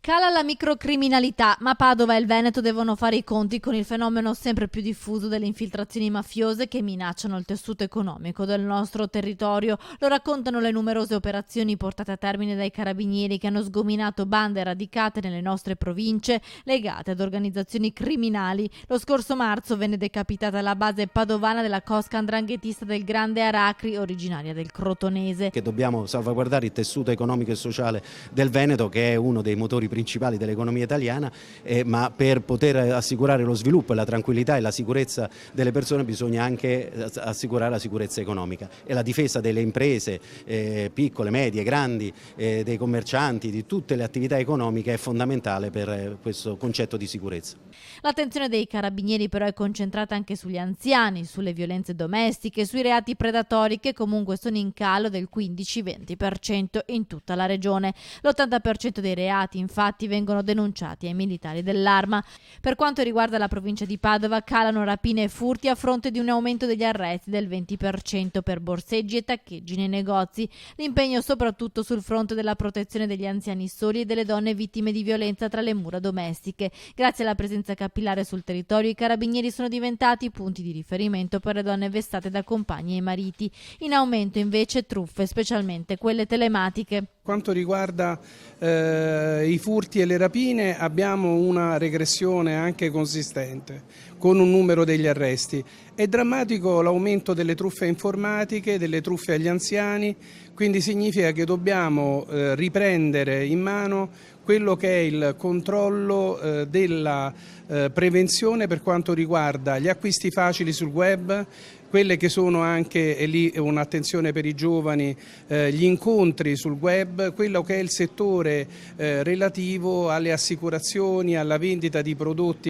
Cala la microcriminalità, ma Padova e il Veneto devono fare i conti con il fenomeno sempre più diffuso delle infiltrazioni mafiose che minacciano il tessuto economico del nostro territorio. Lo raccontano le numerose operazioni portate a termine dai carabinieri che hanno sgominato bande radicate nelle nostre province legate ad organizzazioni criminali. Lo scorso marzo venne decapitata la base padovana della cosca 'ndranghetista del Grande Aracri, originaria del Crotonese. Che dobbiamo salvaguardare il tessuto economico e sociale del Veneto, che è uno dei motori principali dell'economia italiana, ma per poter assicurare lo sviluppo e la tranquillità e la sicurezza delle persone bisogna anche assicurare la sicurezza economica e la difesa delle imprese piccole, medie, grandi, dei commercianti, di tutte le attività economiche è fondamentale per questo concetto di sicurezza. L'attenzione dei carabinieri però è concentrata anche sugli anziani, sulle violenze domestiche, sui reati predatori che comunque sono in calo del 15-20% in tutta la regione. L'80% dei reati infatti vengono denunciati ai militari dell'Arma. Per quanto riguarda la provincia di Padova, calano rapine e furti a fronte di un aumento degli arresti del 20% per borseggi e taccheggi nei negozi. L'impegno soprattutto sul fronte della protezione degli anziani soli e delle donne vittime di violenza tra le mura domestiche. Grazie alla presenza capillare sul territorio, i carabinieri sono diventati punti di riferimento per le donne vestate da compagni e mariti. In aumento invece truffe, specialmente quelle telematiche. Quanto riguarda i furti e le rapine abbiamo una regressione anche consistente, con un numero degli arresti. È drammatico l'aumento delle truffe informatiche, delle truffe agli anziani, quindi significa che dobbiamo riprendere in mano quello che è il controllo della prevenzione per quanto riguarda gli acquisti facili sul web, quelle che sono anche, e lì un'attenzione per i giovani, gli incontri sul web, quello che è il settore relativo alle assicurazioni, alla vendita di prodotti